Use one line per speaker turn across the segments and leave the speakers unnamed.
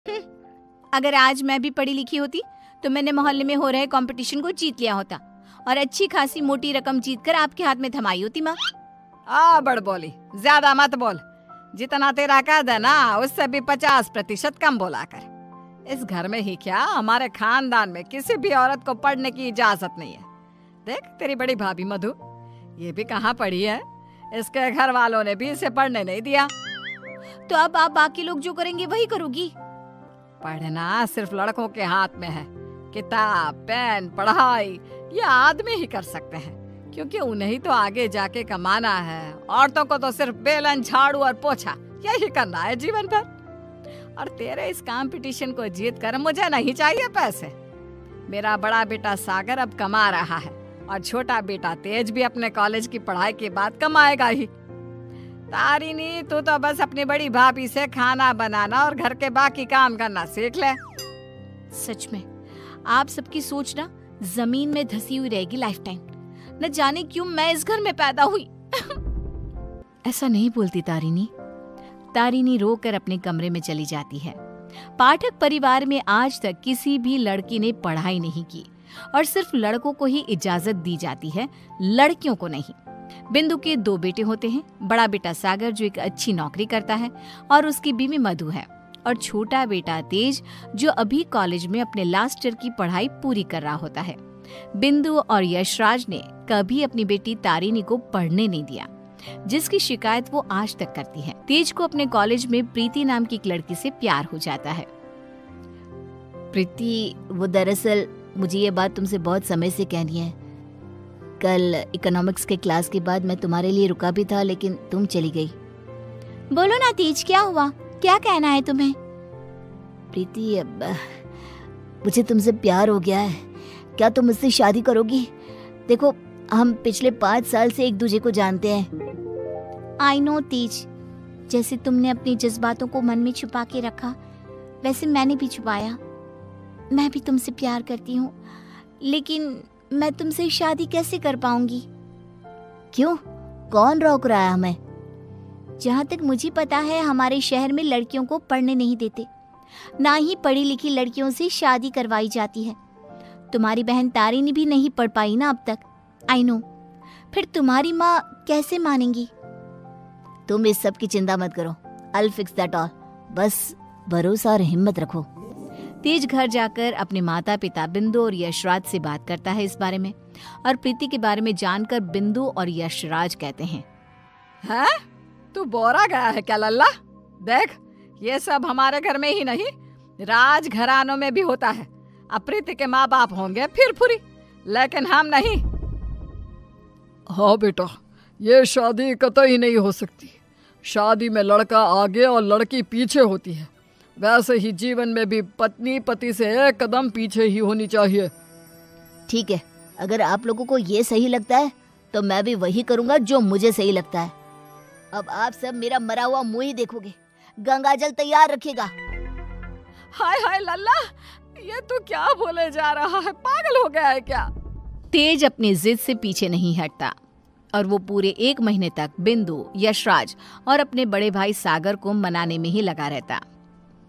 अगर आज मैं भी पढ़ी लिखी होती तो मैंने मोहल्ले में हो रहे कंपटीशन को जीत लिया होता और अच्छी खासी मोटी रकम जीतकर आपके हाथ में थमाई होती माँ।
बड़ बोली, ज्यादा मत बोल। जितना तेरा कद है ना उससे भी 50% कम बोला कर। इस घर में ही क्या, हमारे खानदान में किसी भी औरत को पढ़ने की इजाजत नहीं है। देख तेरी बड़ी भाभी मधु, ये भी कहाँ पढ़ी है, इसके घर वालों ने भी इसे पढ़ने नहीं दिया।
तो अब आप बाकी लोग जो करेंगे वही करोगी?
पढ़ना सिर्फ लड़कों के हाथ में है। किताब, पेन, पढ़ाई ये आदमी ही कर सकते हैं, क्योंकि उन्हें ही तो आगे जाके कमाना है। औरतों को तो सिर्फ बेलन, झाड़ू और पोछा यही करना है जीवन भर। और तेरे इस कंपटीशन को जीत कर मुझे नहीं चाहिए पैसे। मेरा बड़ा बेटा सागर अब कमा रहा है और छोटा बेटा तेज भी अपने कॉलेज की पढ़ाई के बाद कमाएगा ही। तारिणी, तू तो बस अपनी बड़ी भाभी से खाना बनाना और घर के बाकी काम करना सीख ले।
सच में आप सबकी सोच ना जमीन में धसी हुई रहेगी लाइफ टाइम। न जाने क्यों मैं इस घर में पैदा हुई। ऐसा नहीं बोलती तारिणी। तारिणी रोकर अपने कमरे में चली जाती है। पाठक परिवार में आज तक किसी भी लड़की ने पढ़ाई नहीं की और सिर्फ लड़कों को ही इजाजत दी जाती है, लड़कियों को नहीं। बिंदु के 2 बेटे होते हैं। बड़ा बेटा सागर जो एक अच्छी नौकरी करता है और उसकी बीवी मधु है, और छोटा बेटा तेज जो अभी कॉलेज में अपने लास्ट ईयर की पढ़ाई पूरी कर रहा होता है। बिंदु और यशराज ने कभी अपनी बेटी तारिणी को पढ़ने नहीं दिया, जिसकी शिकायत वो आज तक करती है। तेज को अपने कॉलेज में प्रीति नाम की एक लड़की से प्यार हो जाता है।
प्रीति, वो दरअसल मुझे ये बात तुमसे बहुत समय से कहनी है। कल इकोनॉमिक्स के क्लास के बाद मैं तुम्हारे लिए रुका भी था, लेकिन तुम चली गई।
बोलो ना तेज, क्या हुआ, क्या कहना है तुम्हें?
प्रीति, अब मुझे तुमसे प्यार हो गया है। क्या तुम मुझसे शादी करोगी? देखो, हम पिछले 5 साल से एक दूसरे को जानते हैं।
आई नो तेज, जैसे तुमने अपने जज्बातों को मन में छुपा के रखा, वैसे मैंने भी छुपाया। मैं भी तुमसे प्यार करती हूँ, लेकिन मैं तुमसे शादी कैसे कर पाऊंगी?
क्यों? कौन रोक रहा है हमें?
जहाँ तक मुझे पता है हमारे शहर में लड़कियों को पढ़ने नहीं देते, ना ही पढ़ी लिखी लड़कियों से शादी करवाई जाती है। तुम्हारी बहन तारिणी भी नहीं पढ़ पाई ना अब तक। आई नो, फिर तुम्हारी माँ कैसे मानेंगी?
तुम इस सब की चिंता मत करो, I'll fix that all। बस भरोसा और हिम्मत रखो।
तेज घर जाकर अपने माता पिता बिंदु और यशराज से बात करता है इस बारे में, और प्रीति के बारे में जानकर बिंदु और यशराज कहते हैं,
हैं? तू बोरा गया है क्या लल्ला? देख, ये सब हमारे घर में ही नहीं, राज घरानों में भी होता है। अब प्रीति के माँ बाप होंगे फिर फुरी, लेकिन हम नहीं।
हाँ बेटा, ये शादी कतई नहीं हो सकती। शादी में लड़का आगे और लड़की पीछे होती है। वैसे ही जीवन में भी पत्नी पति से एक कदम पीछे ही होनी चाहिए।
ठीक है, अगर आप लोगों को ये सही लगता है तो मैं भी वही करूंगा जो मुझे सही लगता है। अब आप सब मेरा मरा हुआ मुंह ही देखोगे। गंगाजल तैयार रखिएगा।
हाय हाय लल्ला, ये तू क्या बोले जा रहा है? पागल हो गया है क्या?
तेज अपनी जिद से पीछे नहीं हटता और वो पूरे 1 महीने तक बिंदु, यशराज और अपने बड़े भाई सागर को मनाने में ही लगा रहता।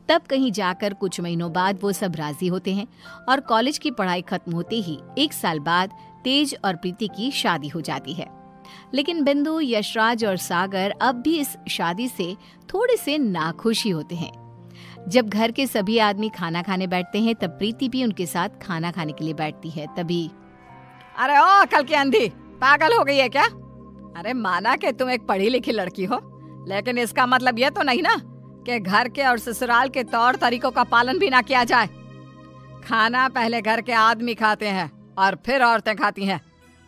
तब कहीं जाकर कुछ महीनों बाद वो सब राजी होते हैं और कॉलेज की पढ़ाई खत्म होते ही 1 साल बाद तेज और प्रीति की शादी हो जाती है। लेकिन बिंदु, यशराज और सागर अब भी इस शादी से थोड़े से नाखुश ही होते हैं। जब घर के सभी आदमी खाना खाने बैठते हैं तब प्रीति भी उनके साथ खाना खाने के लिए बैठती है। तभी,
अरे ओ कल की अंधी, पागल हो गई है क्या? अरे माना कि तुम एक पढ़ी लिखी लड़की हो, लेकिन इसका मतलब ये तो नहीं ना कि घर के और ससुराल के तौर तरीकों का पालन भी ना किया जाए। खाना पहले घर के आदमी खाते हैं और फिर औरतें खाती हैं,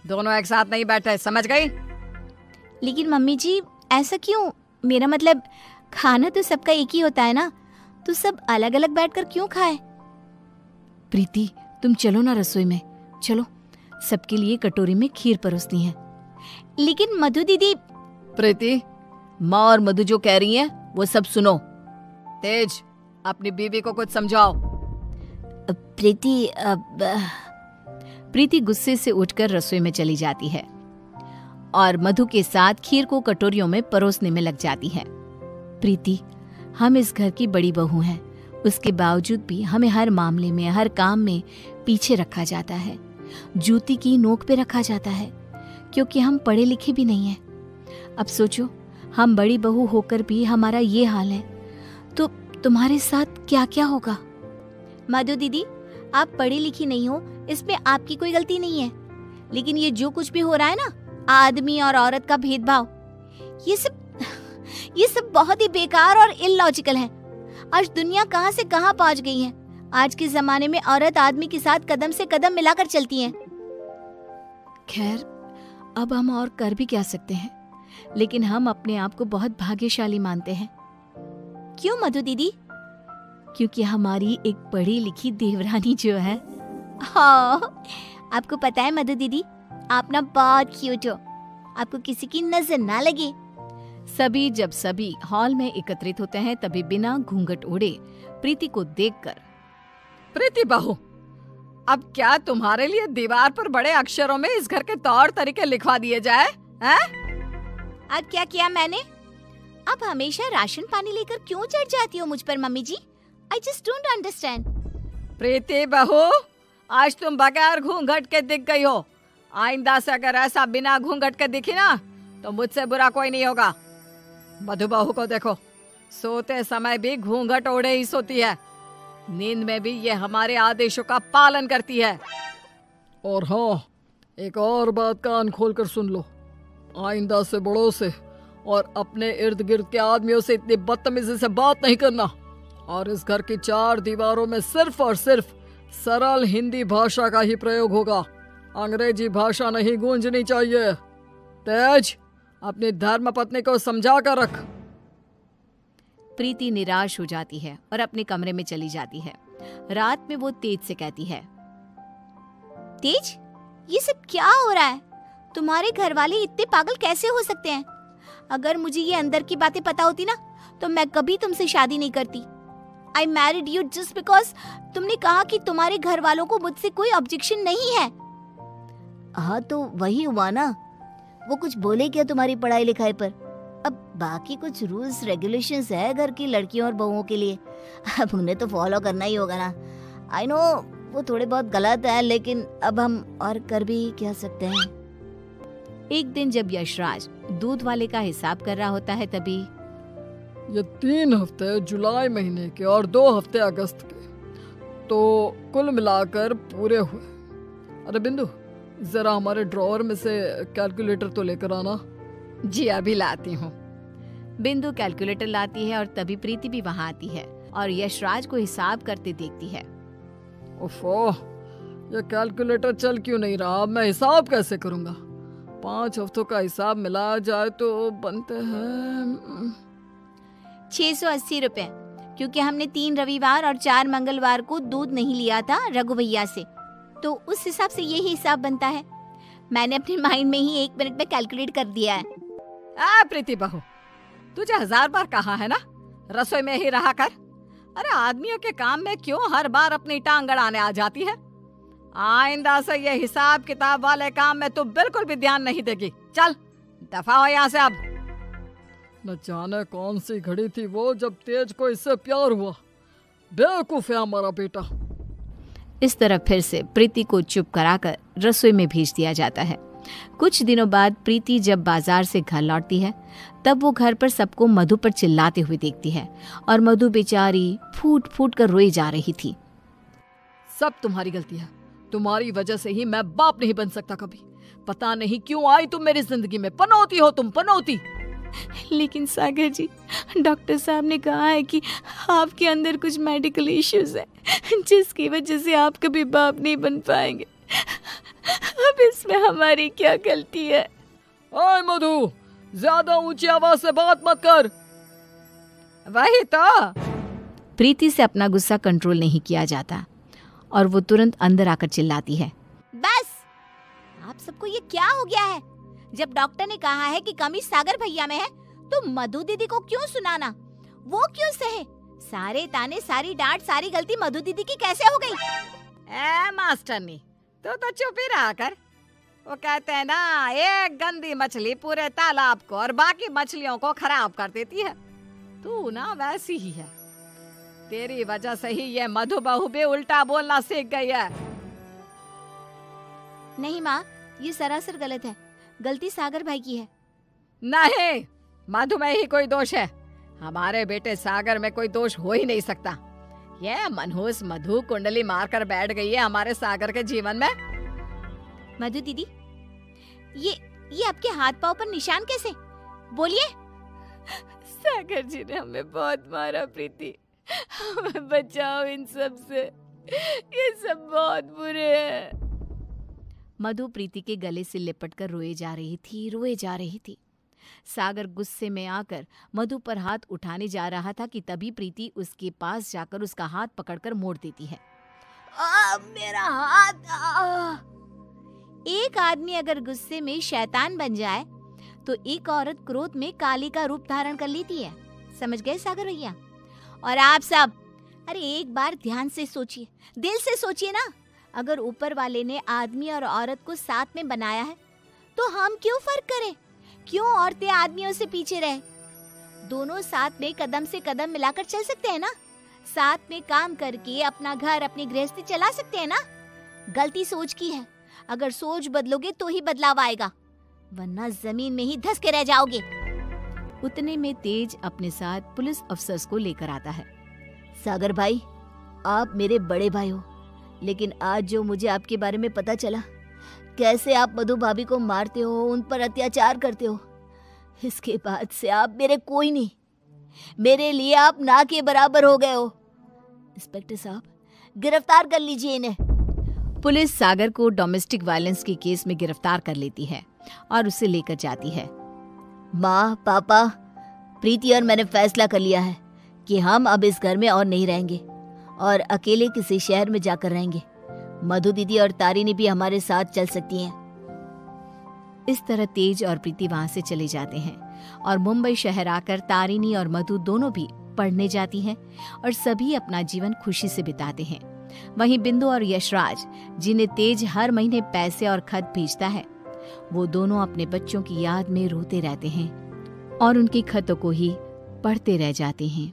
दोनों एक साथ नहीं बैठे, समझ गई?
लेकिन मम्मी जी, ऐसा क्यों? मेरा मतलब खाना तो सबका एक ही होता है ना, तो सब अलग अलग बैठकर क्यों खाए? प्रीति, तुम चलो ना रसोई में, चलो, सबके लिए कटोरी में खीर परोसनी है। लेकिन मधु दीदी।
प्रीति, माँ और मधु जो कह रही हैं वो सब सुनो।
तेज, अपनी बीवी को कुछ समझाओ।
प्रीति गुस्से से उठकर रसोई में चली जाती है और मधु के साथ खीर को कटोरियों में परोसने में लग जाती है। प्रीति, हम इस घर की बड़ी बहू हैं, उसके बावजूद भी हमें हर मामले में, हर काम में पीछे रखा जाता है, जूती की नोक पे रखा जाता है, क्योंकि हम पढ़े लिखे भी नहीं हैं। अब सोचो, हम बड़ी बहू होकर भी हमारा ये हाल है, तो तुम्हारे साथ क्या क्या होगा।
मधु दीदी, आप पढ़ी लिखी नहीं हो, इसमें आपकी कोई गलती नहीं है, लेकिन ये जो कुछ भी हो रहा है ना, आदमी और औरत का भेदभाव, ये सब बहुत ही बेकार और इलॉजिकल है। आज दुनिया कहां से कहां पहुंच गई है। आज के जमाने में औरत आदमी के साथ कदम से कदम मिलाकर चलती हैं।
खैर, अब हम और कर भी क्या सकते हैं, लेकिन हम अपने आप को बहुत भाग्यशाली मानते हैं।
क्यों मधु दीदी?
क्योंकि हमारी एक पढ़ी लिखी देवरानी जो है।
हाँ, आपको पता है मधु दीदी, आप ना बहुत क्यूट हो, आपको किसी की नजर ना लगे।
जब सभी हॉल में एकत्रित होते हैं, तभी बिना घूंघट ओढ़े प्रीति को देखकर,
प्रीति बहू, अब क्या तुम्हारे लिए दीवार पर बड़े अक्षरों में इस घर के तौर तरीके लिखवा दिए जाए हैं?
अब क्या किया मैंने? आप हमेशा राशन पानी लेकर क्यों चढ़ जाती हो मुझ पर mummy ji? I just don't understand.
Preeti बहू, आज तुम बगैर घूंघट के दिख गई हो। आइंदा से अगर ऐसा बिना घूंघट के दिखी ना, तो मुझसे बुरा कोई नहीं होगा। मधु बहू को देखो, सोते समय भी घूंघट ओढ़े ही सोती है, नींद में भी ये हमारे आदेशों का पालन करती है।
और हाँ, एक और बात कान खोलकर सुन लो, आइंदा से बड़ों से और अपने इर्द गिर्द के आदमियों से इतनी बदतमीजी से बात नहीं करना, और इस घर की 4 दीवारों में सिर्फ और सिर्फ सरल हिंदी भाषा का ही प्रयोग होगा। अंग्रेजी भाषा नहीं गूंजनी चाहिए। तेज, अपनी धर्म पत्नी को समझा कर रख।
प्रीति निराश हो जाती है और अपने कमरे में चली जाती है। रात में वो तेज से कहती है,
तेज, ये सब क्या हो रहा है? तुम्हारे घर वाले इतने पागल कैसे हो सकते हैं? अगर मुझे ये अंदर की बातें पता होती ना, तो मैं कभी तुमसे शादी नहीं करती। I married you just because तुमने कहा कि तुम्हारे घर वालों को मुझसे कोई ऑब्जेक्शन नहीं है।
हाँ, तो वही हुआ ना। वो कुछ बोले क्या तुम्हारी पढ़ाई लिखाई पर? अब बाकी कुछ रूल्स रेगुलेशंस है घर की लड़कियों और बहुओं के लिए, अब उन्हें तो फॉलो करना ही होगा ना। आई नो वो थोड़े बहुत गलत है, लेकिन अब हम और कर भी क्या सकते हैं।
एक दिन जब यशराज दूध वाले का हिसाब कर रहा होता है, तभी
ये 3 हफ्ते जुलाई महीने के और 2 हफ्ते अगस्त के, तो कुल मिलाकर पूरे हुए। अरे बिंदु, जरा हमारे ड्रॉअर में से कैलकुलेटर तो लेकर आना।
जी, अभी लाती हूँ। बिंदु कैलकुलेटर लाती है और तभी प्रीति भी वहाँ आती है और यशराज को हिसाब करते देखती है।
ओफो, ये कैलकुलेटर चल क्यों नहीं रहा? मैं हिसाब कैसे करूँगा? 5 हफ्तों का हिसाब मिलाया जाए तो बनते हैं
680 रुपए, क्योंकि हमने 3 रविवार और 4 मंगलवार को दूध नहीं लिया था रघु भैया से, तो उस हिसाब से यही हिसाब बनता है। मैंने अपने माइंड में ही 1 मिनट में कैलकुलेट कर दिया है।
प्रीति बहू, तुझे 1000 बार कहा है ना, रसोई में ही रहा कर। अरे आदमियों के काम में क्यों हर बार अपनी टांग अड़ाने आ जाती है? आइंदा से ये हिसाब किताब वाले काम में तू बिल्कुल भी ध्यान नहीं देगी। चल दफा हो यहाँ से अब।
न जाने कौन सी घड़ी थी वो जब तेज को इससे प्यार हुआ। बेवकूफ है हमारा बेटा।
इस तरह फिर से प्रीति को चुप कराकर रसोई में भेज दिया जाता है। कुछ दिनों बाद प्रीति जब बाजार से घर लौटती है, तब वो घर पर सबको मधु पर चिल्लाते हुए देखती है और मधु बेचारी फूट फूट कर रोई जा रही थी।
सब तुम्हारी गलती है, तुम्हारी वजह से ही मैं बाप नहीं बन सकता कभी। पता नहीं क्यों आई तुम मेरी जिंदगी में। पनौती हो तुम, पनौती।
लेकिन सागर जी, डॉक्टर साहब ने कहा है कि आपके अंदर कुछ मेडिकल इश्यूज है, जिसकी वजह से आप कभी बाप नहीं बन पाएंगे। अब इसमें हमारी क्या गलती है?
ओए मधु, ज्यादा ऊंची आवाज से बात मत कर।
वही तो।
प्रीति से अपना गुस्सा कंट्रोल नहीं किया जाता और वो तुरंत अंदर आकर चिल्लाती है,
बस, आप सबको ये क्या हो गया है? जब डॉक्टर ने कहा है कि कमी सागर भैया में है, तो मधु दीदी को क्यों सुनाना? वो क्यों सहे? सारे ताने, सारी डांट, सारी गलती मधु दीदी की कैसे हो गई?
मास्टरनी, तो चुप ही रहा कर। वो कहते हैं ना, एक गंदी मछली पूरे तालाब को और बाकी मछलियों को खराब कर देती है। तू ना वैसी ही है। तेरी वजह से ही ये मधु बहू भी उल्टा बोलना सीख गई है।
नहीं माँ, ये सरासर गलत है। गलती सागर भाई की है।
नहीं, मधु में ही कोई दोष है। हमारे बेटे सागर में कोई दोष हो ही नहीं सकता। ये मनहूस मधु कुंडली मारकर बैठ गई है हमारे सागर के जीवन में।
मधु दीदी, ये आपके हाथ पाँव पर निशान कैसे? बोलिए।
सागर जी ने हमें बहुत मारा प्रीति, हमें बचाओ इन सब से, ये सब बहुत बुरे हैं।
मधु प्रीति के गले से लिपटकर रोए जा रही थी। सागर गुस्से में आकर मधु पर हाथ उठाने जा रहा था कि तभी प्रीति उसके पास जाकर उसका हाथ पकड़कर मोड़ देती है।
मेरा हाथ!
एक आदमी अगर गुस्से में शैतान बन जाए तो एक औरत क्रोध में काली का रूप धारण कर लेती है। समझ गए सागर भैया? और आप सब, अरे एक बार ध्यान से सोचिए, दिल से सोचिए ना। अगर ऊपर वाले ने आदमी और औरत को साथ में बनाया है तो हम क्यों फर्क करें? क्यों औरतें आदमियों से पीछे रहे? दोनों साथ में कदम से कदम मिलाकर चल सकते हैं ना। साथ में काम करके अपना घर, अपनी गृहस्थी चला सकते हैं ना। गलती सोच की है। अगर सोच बदलोगे तो ही बदलाव आएगा, वरना जमीन में ही धंस के रह जाओगे। उतने में तेज अपने साथ पुलिस अफसर्स को लेकर आता है।
सागर भाई, आप मेरे बड़े भाई हो, लेकिन आज जो मुझे आपके बारे में पता चला, कैसे आप मधु भाभी को मारते हो, उन पर अत्याचार करते हो, इसके बाद से आप मेरे कोई नहीं। मेरे लिए आप ना के बराबर हो गए हो। इंस्पेक्टर साहब, गिरफ्तार कर लीजिए इन्हें।
पुलिस सागर को डोमेस्टिक वायलेंस के केस में गिरफ्तार कर लेती है और उसे लेकर जाती है।
माँ, पापा, प्रीति और मैंने फैसला कर लिया है कि हम अब इस घर में और नहीं रहेंगे और अकेले किसी शहर में जाकर रहेंगे। मधु दीदी और तारिनी भी हमारे साथ चल सकती हैं।
इस तरह तेज और प्रीति वहां से चले जाते हैं और मुंबई शहर आकर तारिनी और मधु दोनों भी पढ़ने जाती हैं और सभी अपना जीवन खुशी से बिताते हैं। वहीं बिंदु और यशराज, जिन्हें तेज हर महीने पैसे और खत भेजता है, वो दोनों अपने बच्चों की याद में रोते रहते हैं और उनके खतों को ही पढ़ते रह जाते हैं।